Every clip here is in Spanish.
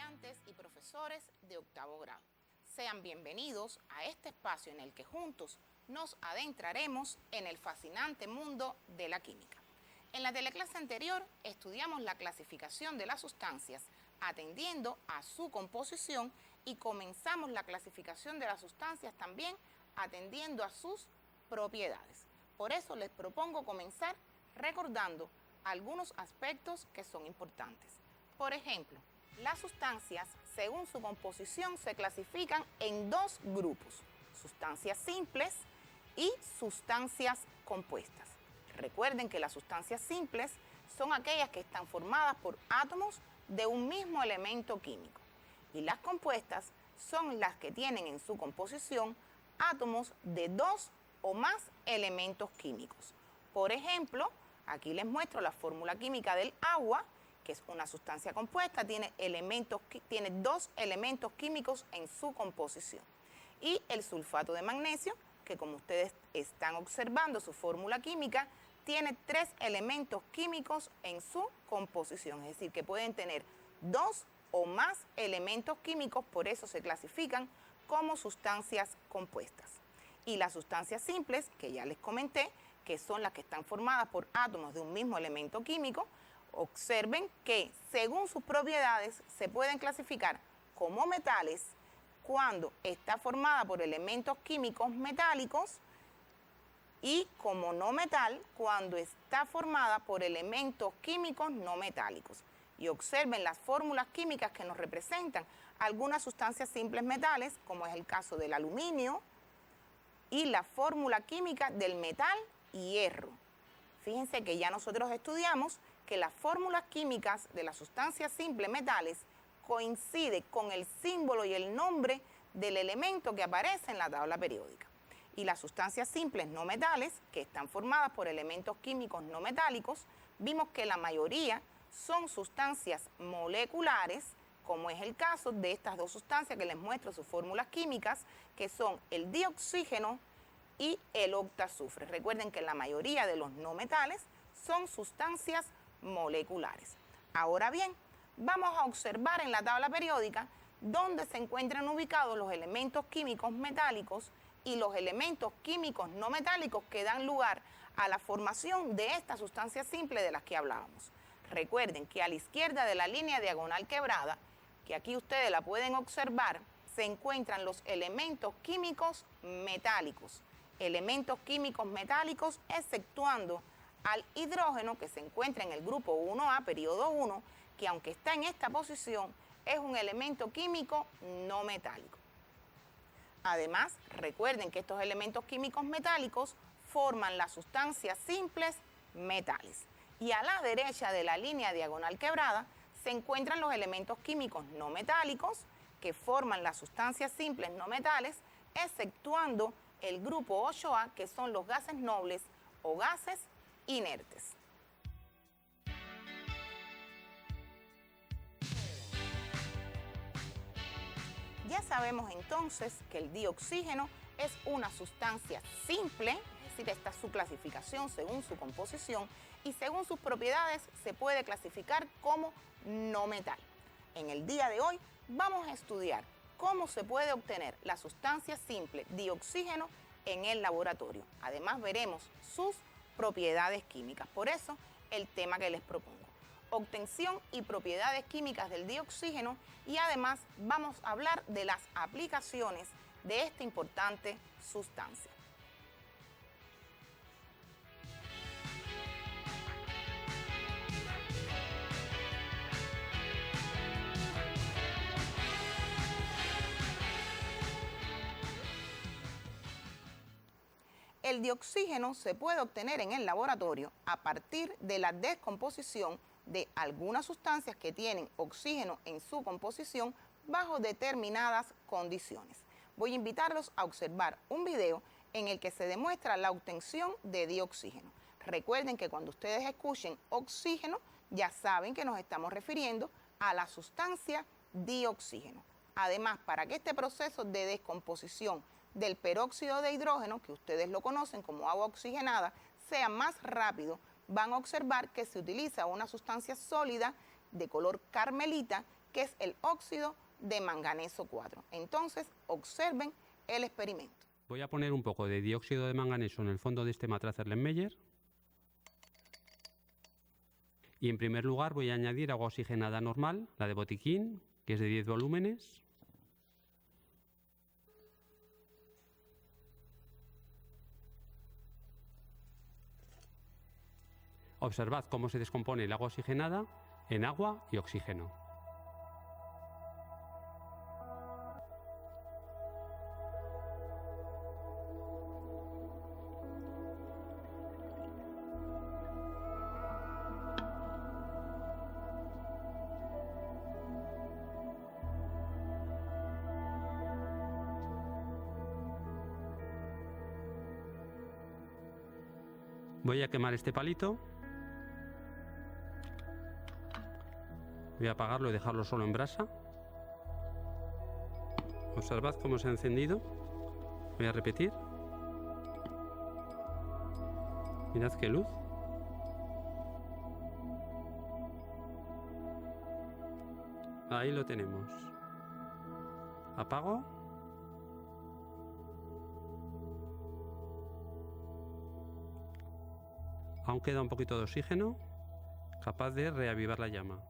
estudiantes y profesores de octavo grado. Sean bienvenidos a este espacio en el que juntos nos adentraremos en el fascinante mundo de la química. En la teleclase anterior estudiamos la clasificación de las sustancias atendiendo a su composición y comenzamos la clasificación de las sustancias también atendiendo a sus propiedades. Por eso les propongo comenzar recordando algunos aspectos que son importantes. Por ejemplo, las sustancias, según su composición, se clasifican en dos grupos: sustancias simples y sustancias compuestas. Recuerden que las sustancias simples son aquellas que están formadas por átomos de un mismo elemento químico, y las compuestas son las que tienen en su composición átomos de dos o más elementos químicos. Por ejemplo, aquí les muestro la fórmula química del agua, que es una sustancia compuesta, tiene dos elementos químicos en su composición. Y el sulfato de magnesio, que como ustedes están observando su fórmula química, tiene 3 elementos químicos en su composición, es decir, que pueden tener 2 o más elementos químicos, por eso se clasifican como sustancias compuestas. Y las sustancias simples, que ya les comenté, que son las que están formadas por átomos de un mismo elemento químico, observen que según sus propiedades se pueden clasificar como metales cuando está formada por elementos químicos metálicos y como no metal cuando está formada por elementos químicos no metálicos. Y observen las fórmulas químicas que nos representan algunas sustancias simples metales, como es el caso del aluminio, y la fórmula química del metal hierro. Fíjense que ya nosotros estudiamos que las fórmulas químicas de las sustancias simples metales coinciden con el símbolo y el nombre del elemento que aparece en la tabla periódica. Y las sustancias simples no metales, que están formadas por elementos químicos no metálicos, vimos que la mayoría son sustancias moleculares, como es el caso de estas dos sustancias que les muestro sus fórmulas químicas, que son el dioxígeno y el octazufre. Recuerden que la mayoría de los no metales son sustancias moleculares. Ahora bien, vamos a observar en la tabla periódica dónde se encuentran ubicados los elementos químicos metálicos y los elementos químicos no metálicos que dan lugar a la formación de estas sustancias simples de las que hablábamos. Recuerden que a la izquierda de la línea diagonal quebrada, que aquí ustedes la pueden observar, se encuentran los elementos químicos metálicos. Elementos químicos metálicos exceptuando al hidrógeno, que se encuentra en el grupo 1A, periodo 1, que aunque está en esta posición, es un elemento químico no metálico. Además, recuerden que estos elementos químicos metálicos forman las sustancias simples metales. Y a la derecha de la línea diagonal quebrada se encuentran los elementos químicos no metálicos que forman las sustancias simples no metales, exceptuando el grupo 8A, que son los gases nobles o gases inertes. Ya sabemos entonces que el dioxígeno es una sustancia simple, es decir, esta es su clasificación según su composición, y según sus propiedades se puede clasificar como no metal. En el día de hoy vamos a estudiar cómo se puede obtener la sustancia simple dioxígeno en el laboratorio. Además veremos sus propiedades químicas. Por eso el tema que les propongo: obtención y propiedades químicas del dioxígeno, y además vamos a hablar de las aplicaciones de esta importante sustancia. El dioxígeno se puede obtener en el laboratorio a partir de la descomposición de algunas sustancias que tienen oxígeno en su composición bajo determinadas condiciones. Voy a invitarlos a observar un video en el que se demuestra la obtención de dioxígeno. Recuerden que cuando ustedes escuchen oxígeno, ya saben que nos estamos refiriendo a la sustancia dioxígeno. Además, para que este proceso de descomposición del peróxido de hidrógeno, que ustedes lo conocen como agua oxigenada, sea más rápido, van a observar que se utiliza una sustancia sólida de color carmelita que es el óxido de manganeso 4. Entonces, observen el experimento. Voy a poner un poco de dióxido de manganeso en el fondo de este matraz Erlenmeyer. Y en primer lugar voy a añadir agua oxigenada normal, la de botiquín, que es de 10 volúmenes. Observad cómo se descompone el agua oxigenada en agua y oxígeno. Voy a quemar este palito. Voy a apagarlo y dejarlo solo en brasa. Observad cómo se ha encendido. Voy a repetir. Mirad qué luz. Ahí lo tenemos. Apago. Aún queda un poquito de oxígeno, capaz de reavivar la llama.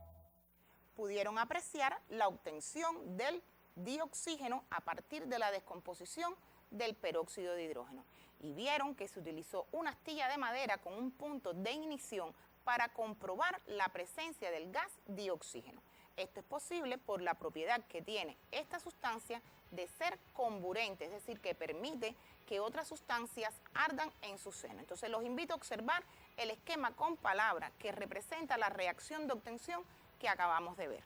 Pudieron apreciar la obtención del dioxígeno a partir de la descomposición del peróxido de hidrógeno y vieron que se utilizó una astilla de madera con un punto de ignición para comprobar la presencia del gas dioxígeno. Esto es posible por la propiedad que tiene esta sustancia de ser comburente, es decir, que permite que otras sustancias ardan en su seno. Entonces los invito a observar el esquema con palabras que representa la reacción de obtención que acabamos de ver.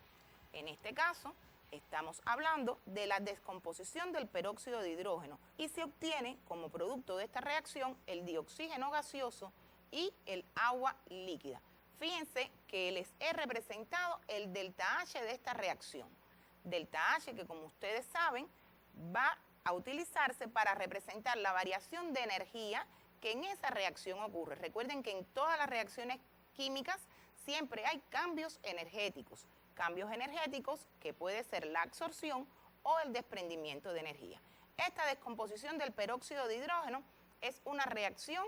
En este caso, estamos hablando de la descomposición del peróxido de hidrógeno y se obtiene como producto de esta reacción el dioxígeno gaseoso y el agua líquida. Fíjense que les he representado el delta H de esta reacción. Delta H que, como ustedes saben, va a utilizarse para representar la variación de energía que en esa reacción ocurre. Recuerden que en todas las reacciones químicas siempre hay cambios energéticos que puede ser la absorción o el desprendimiento de energía. Esta descomposición del peróxido de hidrógeno es una reacción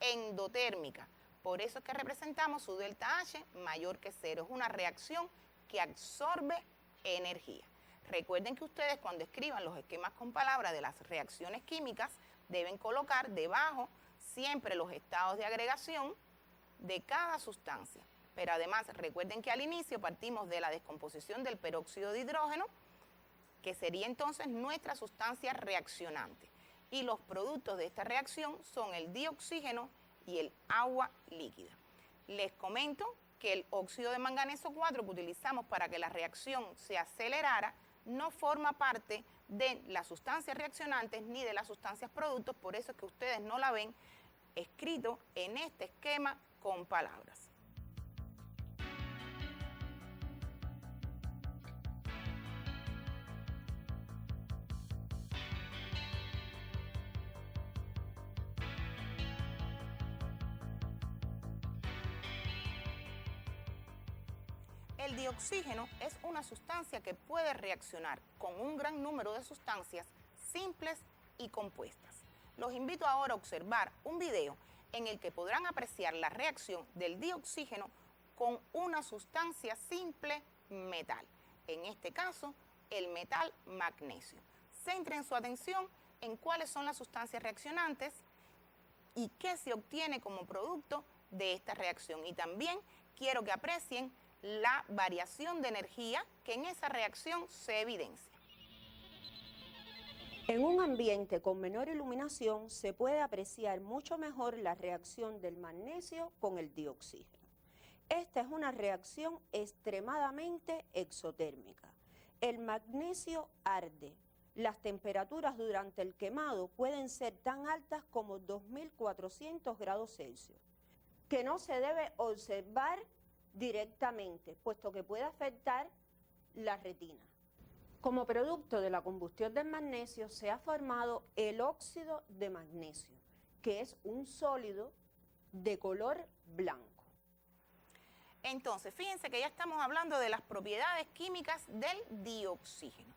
endotérmica, por eso es que representamos su delta H mayor que 0, es una reacción que absorbe energía. Recuerden que ustedes cuando escriban los esquemas con palabras de las reacciones químicas deben colocar debajo siempre los estados de agregación de cada sustancia. Pero además recuerden que al inicio partimos de la descomposición del peróxido de hidrógeno, que sería entonces nuestra sustancia reaccionante. Y los productos de esta reacción son el dioxígeno y el agua líquida. Les comento que el óxido de manganeso 4 que utilizamos para que la reacción se acelerara no forma parte de las sustancias reaccionantes ni de las sustancias productos, por eso es que ustedes no la ven escrito en este esquema con palabras. El dioxígeno es una sustancia que puede reaccionar con un gran número de sustancias simples y compuestas. Los invito ahora a observar un video en el que podrán apreciar la reacción del dioxígeno con una sustancia simple metal, en este caso el metal magnesio. Centren su atención en cuáles son las sustancias reaccionantes y qué se obtiene como producto de esta reacción. Y también quiero que aprecien la variación de energía que en esa reacción se evidencia. En un ambiente con menor iluminación se puede apreciar mucho mejor la reacción del magnesio con el dioxígeno. Esta es una reacción extremadamente exotérmica. El magnesio arde. Las temperaturas durante el quemado pueden ser tan altas como 2400 grados Celsius, que no se debe observar directamente, puesto que puede afectar la retina. Como producto de la combustión del magnesio se ha formado el óxido de magnesio, que es un sólido de color blanco. Entonces, fíjense que ya estamos hablando de las propiedades químicas del dioxígeno.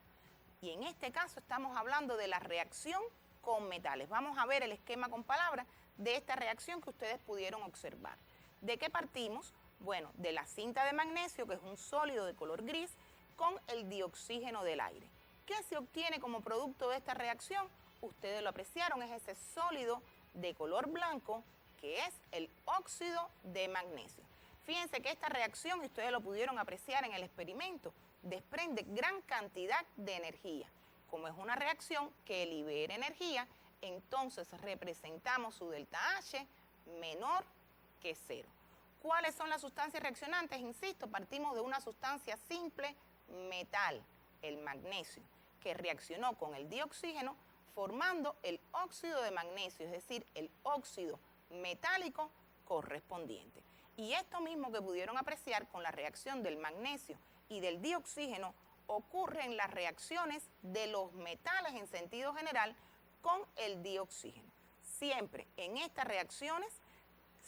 Y en este caso estamos hablando de la reacción con metales. Vamos a ver el esquema con palabras de esta reacción que ustedes pudieron observar. ¿De qué partimos? Bueno, de la cinta de magnesio, que es un sólido de color gris, con el dioxígeno del aire. ¿Qué se obtiene como producto de esta reacción? Ustedes lo apreciaron, es ese sólido de color blanco que es el óxido de magnesio. Fíjense que esta reacción, y ustedes lo pudieron apreciar en el experimento, desprende gran cantidad de energía. Como es una reacción que libera energía, entonces representamos su delta H menor que 0. ¿Cuáles son las sustancias reaccionantes? Insisto, partimos de una sustancia simple, metal, el magnesio, que reaccionó con el dioxígeno formando el óxido de magnesio, es decir, el óxido metálico correspondiente. Y esto mismo que pudieron apreciar con la reacción del magnesio y del dioxígeno ocurre en las reacciones de los metales en sentido general con el dioxígeno. Siempre en estas reacciones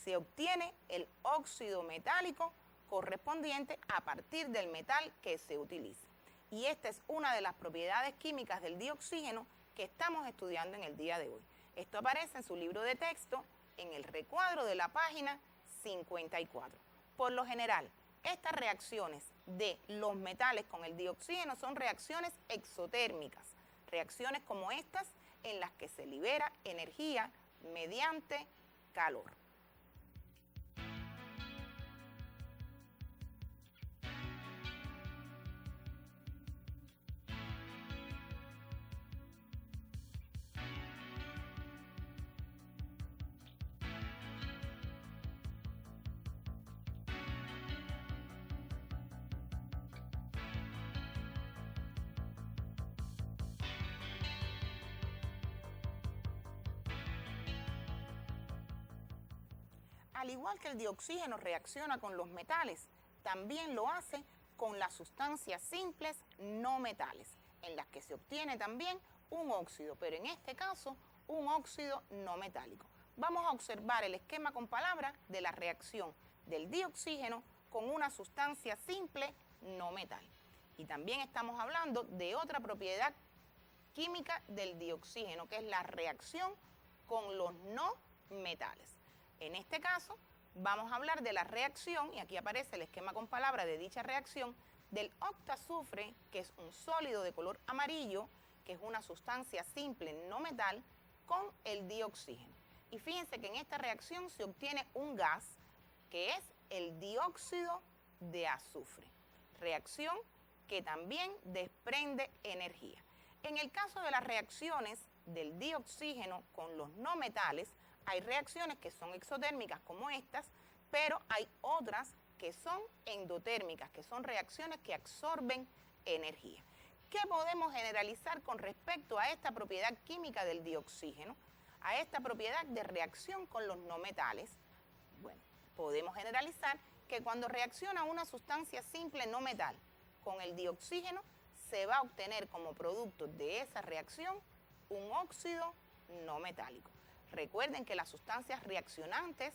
se obtiene el óxido metálico correspondiente a partir del metal que se utiliza. Y esta es una de las propiedades químicas del dioxígeno que estamos estudiando en el día de hoy. Esto aparece en su libro de texto en el recuadro de la página 54. Por lo general, estas reacciones de los metales con el dioxígeno son reacciones exotérmicas, reacciones como estas en las que se libera energía mediante calor. Al igual que el dioxígeno reacciona con los metales, también lo hace con las sustancias simples no metales, en las que se obtiene también un óxido, pero en este caso un óxido no metálico. Vamos a observar el esquema con palabras de la reacción del dioxígeno con una sustancia simple no metal. Y también estamos hablando de otra propiedad química del dioxígeno, que es la reacción con los no metales. En este caso, vamos a hablar de la reacción, y aquí aparece el esquema con palabras de dicha reacción, del octazufre, que es un sólido de color amarillo, que es una sustancia simple no metal, con el dioxígeno. Y fíjense que en esta reacción se obtiene un gas, que es el dióxido de azufre. Reacción que también desprende energía. En el caso de las reacciones del dioxígeno con los no metales, hay reacciones que son exotérmicas como estas, pero hay otras que son endotérmicas, que son reacciones que absorben energía. ¿Qué podemos generalizar con respecto a esta propiedad química del dioxígeno? A esta propiedad de reacción con los no metales. Bueno, podemos generalizar que cuando reacciona una sustancia simple no metal con el dioxígeno, se va a obtener como producto de esa reacción un óxido no metálico. Recuerden que las sustancias reaccionantes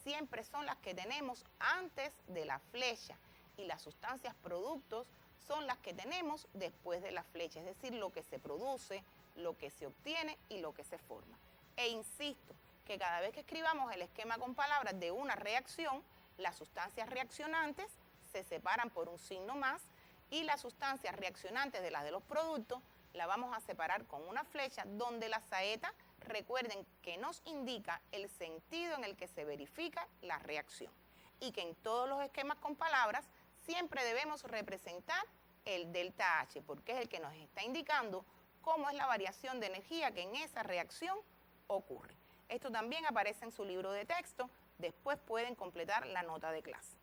siempre son las que tenemos antes de la flecha y las sustancias productos son las que tenemos después de la flecha, es decir, lo que se produce, lo que se obtiene y lo que se forma. E insisto que cada vez que escribamos el esquema con palabras de una reacción, las sustancias reaccionantes se separan por un signo más y las sustancias reaccionantes de las de los productos la vamos a separar con una flecha donde la saeta, recuerden que nos indica el sentido en el que se verifica la reacción y que en todos los esquemas con palabras siempre debemos representar el delta H porque es el que nos está indicando cómo es la variación de energía que en esa reacción ocurre. Esto también aparece en su libro de texto, después pueden completar la nota de clase.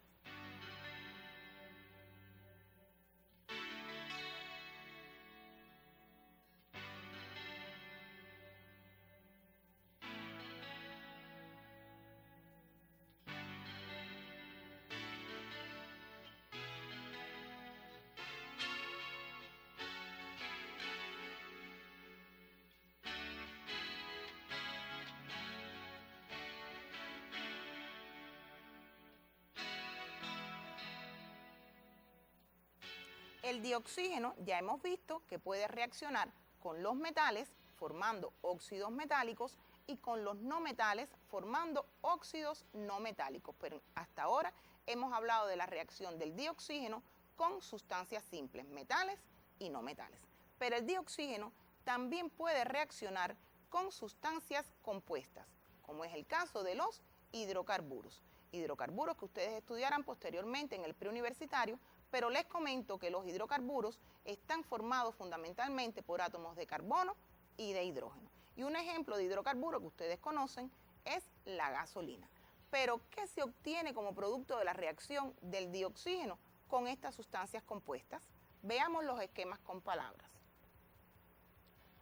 El dioxígeno ya hemos visto que puede reaccionar con los metales formando óxidos metálicos y con los no metales formando óxidos no metálicos. Pero hasta ahora hemos hablado de la reacción del dioxígeno con sustancias simples, metales y no metales. Pero el dioxígeno también puede reaccionar con sustancias compuestas, como es el caso de los hidrocarburos. Hidrocarburos que ustedes estudiarán posteriormente en el preuniversitario, pero les comento que los hidrocarburos están formados fundamentalmente por átomos de carbono y de hidrógeno. Y un ejemplo de hidrocarburo que ustedes conocen es la gasolina. Pero, ¿qué se obtiene como producto de la reacción del dioxígeno con estas sustancias compuestas? Veamos los esquemas con palabras.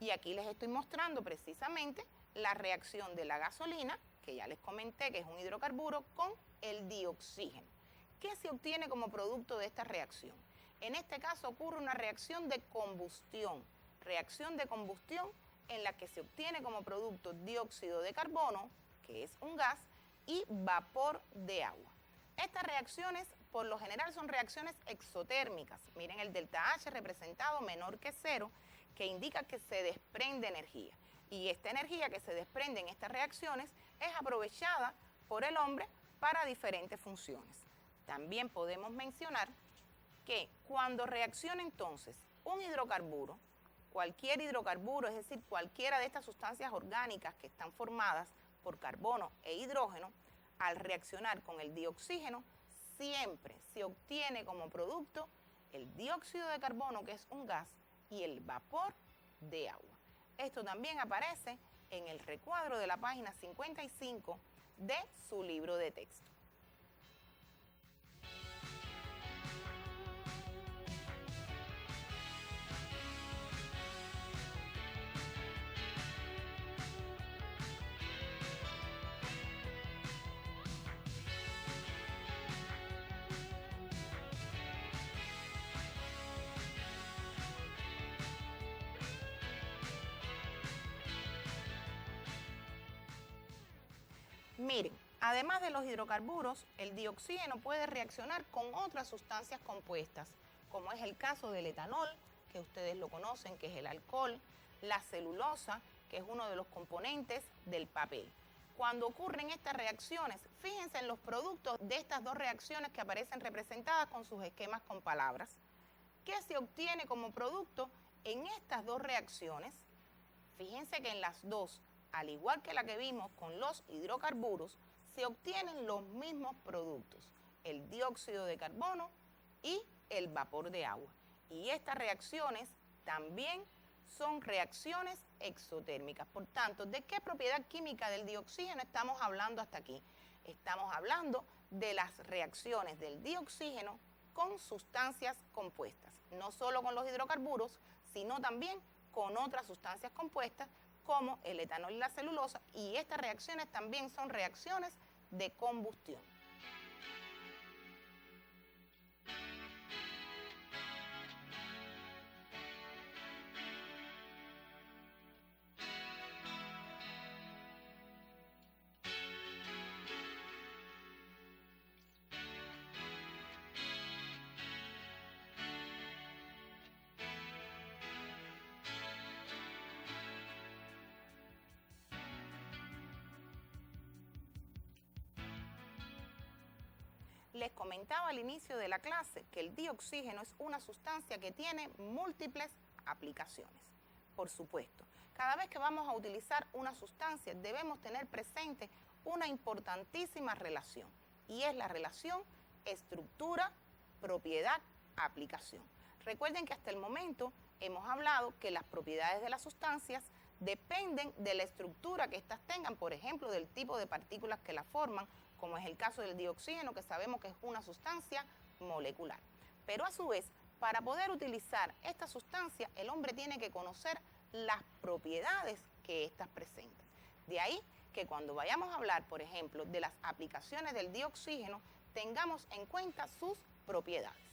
Y aquí les estoy mostrando precisamente la reacción de la gasolina, que ya les comenté que es un hidrocarburo, con el dioxígeno. ¿Qué se obtiene como producto de esta reacción? En este caso ocurre una reacción de combustión en la que se obtiene como producto dióxido de carbono, que es un gas, y vapor de agua. Estas reacciones por lo general son reacciones exotérmicas. Miren el delta H representado menor que 0, que indica que se desprende energía. Y esta energía que se desprende en estas reacciones es aprovechada por el hombre para diferentes funciones. También podemos mencionar que cuando reacciona entonces un hidrocarburo, cualquier hidrocarburo, es decir, cualquiera de estas sustancias orgánicas que están formadas por carbono e hidrógeno, al reaccionar con el dioxígeno, siempre se obtiene como producto el dióxido de carbono, que es un gas, y el vapor de agua. Esto también aparece en el recuadro de la página 55 de su libro de texto. Miren, además de los hidrocarburos, el dioxígeno puede reaccionar con otras sustancias compuestas, como es el caso del etanol, que ustedes lo conocen, que es el alcohol, la celulosa, que es uno de los componentes del papel. Cuando ocurren estas reacciones, fíjense en los productos de estas dos reacciones que aparecen representadas con sus esquemas con palabras. ¿Qué se obtiene como producto en estas dos reacciones? Fíjense que en las dos, al igual que la que vimos con los hidrocarburos, se obtienen los mismos productos, el dióxido de carbono y el vapor de agua. Y estas reacciones también son reacciones exotérmicas. Por tanto, ¿de qué propiedad química del dioxígeno estamos hablando hasta aquí? Estamos hablando de las reacciones del dioxígeno con sustancias compuestas, no solo con los hidrocarburos, sino también con otras sustancias compuestas como el etanol y la celulosa, y estas reacciones también son reacciones de combustión. Les comentaba al inicio de la clase que el dioxígeno es una sustancia que tiene múltiples aplicaciones. Por supuesto, cada vez que vamos a utilizar una sustancia debemos tener presente una importantísima relación, y es la relación estructura, propiedad, aplicación. Recuerden que hasta el momento hemos hablado que las propiedades de las sustancias dependen de la estructura que éstas tengan, por ejemplo, del tipo de partículas que la forman, como es el caso del dioxígeno, que sabemos que es una sustancia molecular. Pero a su vez, para poder utilizar esta sustancia, el hombre tiene que conocer las propiedades que éstas presentan. De ahí que cuando vayamos a hablar, por ejemplo, de las aplicaciones del dioxígeno, tengamos en cuenta sus propiedades.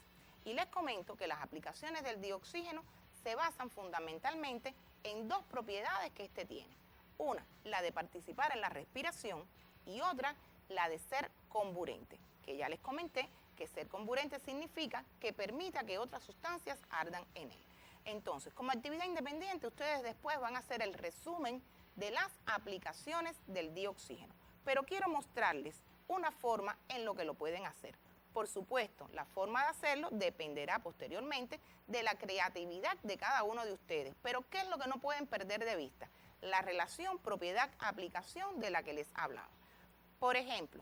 Y les comento que las aplicaciones del dioxígeno se basan fundamentalmente en dos propiedades que éste tiene. Una, la de participar en la respiración, y otra, la de ser comburente, que ya les comenté que ser comburente significa que permita que otras sustancias ardan en él. Entonces, como actividad independiente, ustedes después van a hacer el resumen de las aplicaciones del dioxígeno. Pero quiero mostrarles una forma en lo que lo pueden hacer. Por supuesto, la forma de hacerlo dependerá posteriormente de la creatividad de cada uno de ustedes. Pero ¿qué es lo que no pueden perder de vista? La relación propiedad-aplicación de la que les hablaba. Por ejemplo,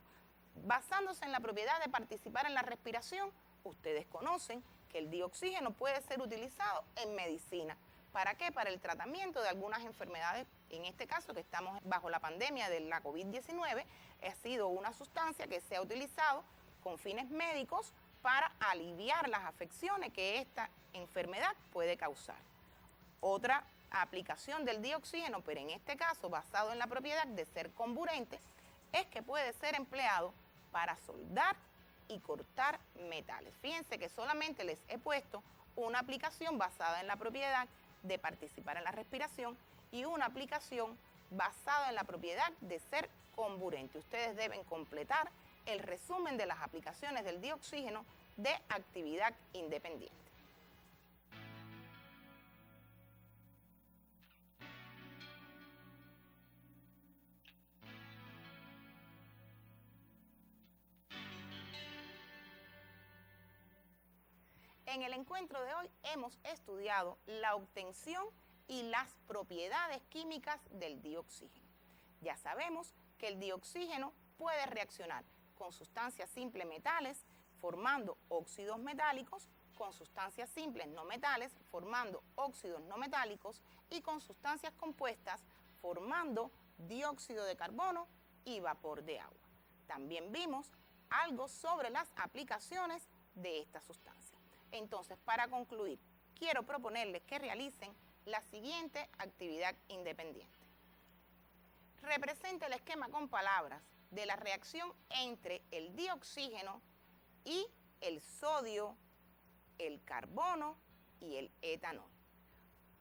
basándose en la propiedad de participar en la respiración, ustedes conocen que el dioxígeno puede ser utilizado en medicina. ¿Para qué? Para el tratamiento de algunas enfermedades. En este caso, que estamos bajo la pandemia de la COVID-19, ha sido una sustancia que se ha utilizado con fines médicos para aliviar las afecciones que esta enfermedad puede causar. Otra aplicación del dioxígeno, pero en este caso basado en la propiedad de ser comburente, es que puede ser empleado para soldar y cortar metales. Fíjense que solamente les he puesto una aplicación basada en la propiedad de participar en la respiración y una aplicación basada en la propiedad de ser comburente. Ustedes deben completar el resumen de las aplicaciones del dioxígeno de actividad independiente. En el encuentro de hoy hemos estudiado la obtención y las propiedades químicas del dioxígeno. Ya sabemos que el dioxígeno puede reaccionar con sustancias simples metales formando óxidos metálicos, con sustancias simples no metales formando óxidos no metálicos y con sustancias compuestas formando dióxido de carbono y vapor de agua. También vimos algo sobre las aplicaciones de esta sustancia. Entonces, para concluir, quiero proponerles que realicen la siguiente actividad independiente. Represente el esquema con palabras de la reacción entre el dioxígeno y el sodio, el carbono y el etanol.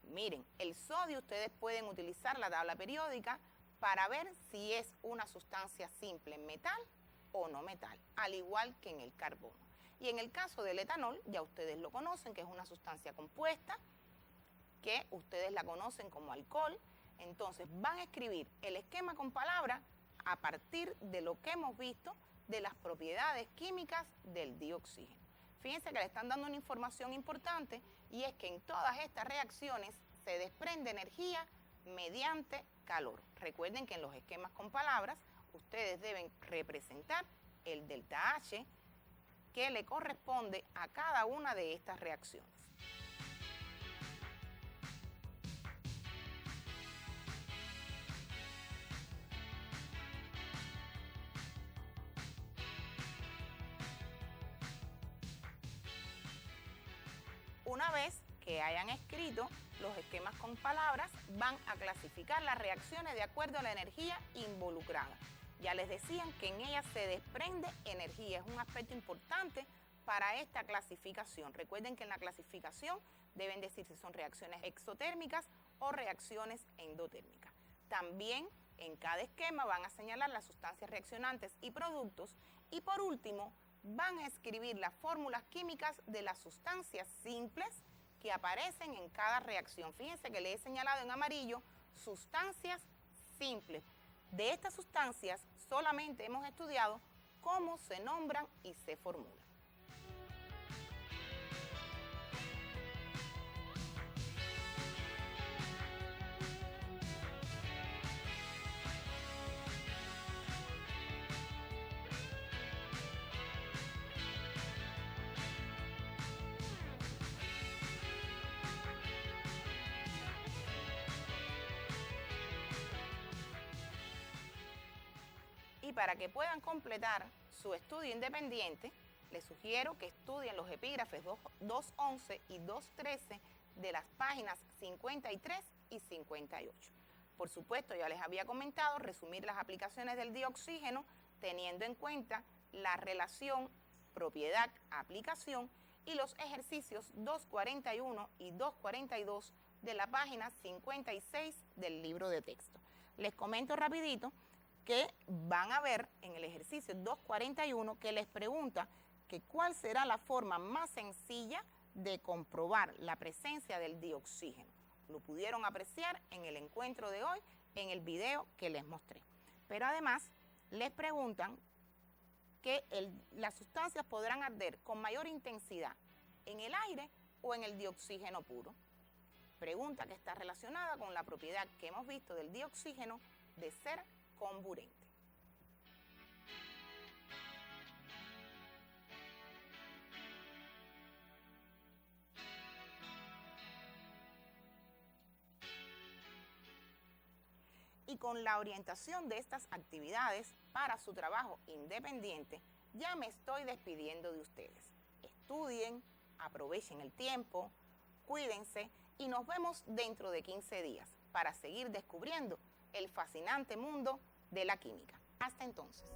Miren, el sodio ustedes pueden utilizar la tabla periódica para ver si es una sustancia simple metal o no metal, al igual que en el carbono. Y en el caso del etanol, ya ustedes lo conocen, que es una sustancia compuesta, que ustedes la conocen como alcohol. Entonces van a escribir el esquema con palabras a partir de lo que hemos visto de las propiedades químicas del dioxígeno. Fíjense que le están dando una información importante y es que en todas estas reacciones se desprende energía mediante calor. Recuerden que en los esquemas con palabras ustedes deben representar el delta H que le corresponde a cada una de estas reacciones. Una vez que hayan escrito los esquemas con palabras, van a clasificar las reacciones de acuerdo a la energía involucrada. Ya les decían que en ellas se desprende energía, es un aspecto importante para esta clasificación. Recuerden que en la clasificación deben decir si son reacciones exotérmicas o reacciones endotérmicas. También en cada esquema van a señalar las sustancias reaccionantes y productos y por último van a escribir las fórmulas químicas de las sustancias simples que aparecen en cada reacción. Fíjense que le he señalado en amarillo sustancias simples. De estas sustancias solamente hemos estudiado cómo se nombran y se formulan. Y para que puedan completar su estudio independiente, les sugiero que estudien los epígrafes 2.11 y 2.13 de las páginas 53 y 58. Por supuesto, ya les había comentado resumir las aplicaciones del dioxígeno teniendo en cuenta la relación propiedad-aplicación y los ejercicios 2.41 y 2.42 de la página 56 del libro de texto. Les comento rapidito que van a ver en el ejercicio 2.41 que les pregunta que cuál será la forma más sencilla de comprobar la presencia del dioxígeno. Lo pudieron apreciar en el encuentro de hoy, en el video que les mostré. Pero además, les preguntan que las sustancias podrán arder con mayor intensidad en el aire o en el dioxígeno puro. Pregunta que está relacionada con la propiedad que hemos visto del dioxígeno de ser comburente. Y con la orientación de estas actividades para su trabajo independiente, ya me estoy despidiendo de ustedes. Estudien, aprovechen el tiempo, cuídense y nos vemos dentro de 15 días para seguir descubriendo el fascinante mundo de la química. Hasta entonces.